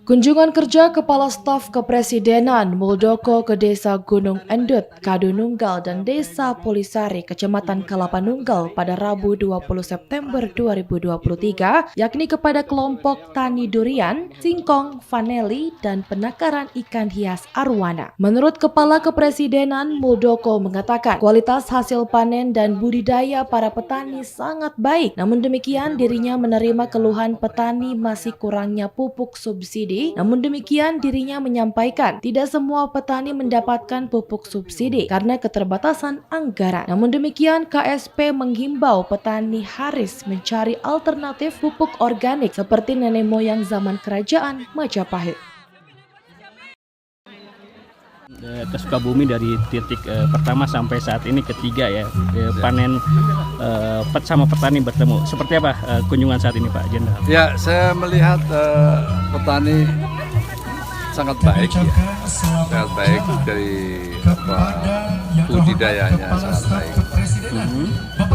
Kunjungan kerja Kepala Staf Kepresidenan Muldoko ke Desa Gunung Endut, Kadununggal dan Desa Polisari, Kecamatan Kalapanunggal pada Rabu 20 September 2023, yakni kepada kelompok tani durian, singkong, vaneli, dan penangkaran ikan hias arwana. Menurut Kepala Kepresidenan, Muldoko mengatakan kualitas hasil panen dan budidaya para petani sangat baik. Namun demikian, dirinya menerima keluhan petani masih kurangnya pupuk subsidi. Namun demikian, dirinya menyampaikan tidak semua petani mendapatkan pupuk subsidi karena keterbatasan anggaran. Namun demikian, KSP menghimbau petani Haris mencari alternatif pupuk organik seperti nenek moyang zaman kerajaan Majapahit. Ke Sukabumi dari titik pertama sampai saat ini ketiga ya, panen sama petani bertemu. Seperti apa kunjungan saat ini Pak Jenderal? Ya, saya melihat petani sangat baik ya, sangat baik dari budidayanya sangat baik.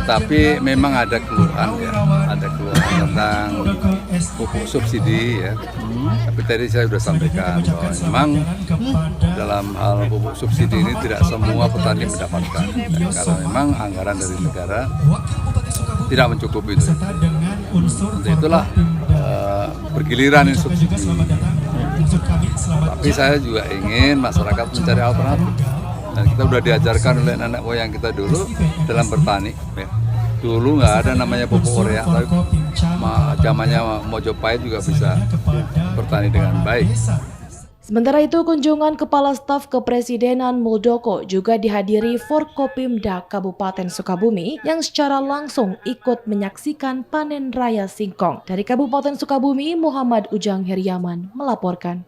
Tetapi memang ada keluhan ya, ada keluhan tentang pupuk subsidi ya. Tapi tadi saya sudah sampaikan bahwa memang dalam hal pupuk subsidi ini tidak semua petani mendapatkan ya, karena memang anggaran dari negara tidak mencukupi itu. Untuk itulah bergiliran ini subsidi. Tapi saya juga ingin masyarakat mencari alternatif. Dan kita sudah diajarkan oleh nenek moyang kita dulu dalam bertani. Ya. Dulu nggak ada namanya pupuk urea, tapi zamannya Mojopahit juga bisa bertani dengan baik. Sementara itu, kunjungan Kepala Staf Kepresidenan Muldoko juga dihadiri Forkopimda Kabupaten Sukabumi yang secara langsung ikut menyaksikan panen raya singkong. Dari Kabupaten Sukabumi, Muhammad Ujang Heriaman melaporkan.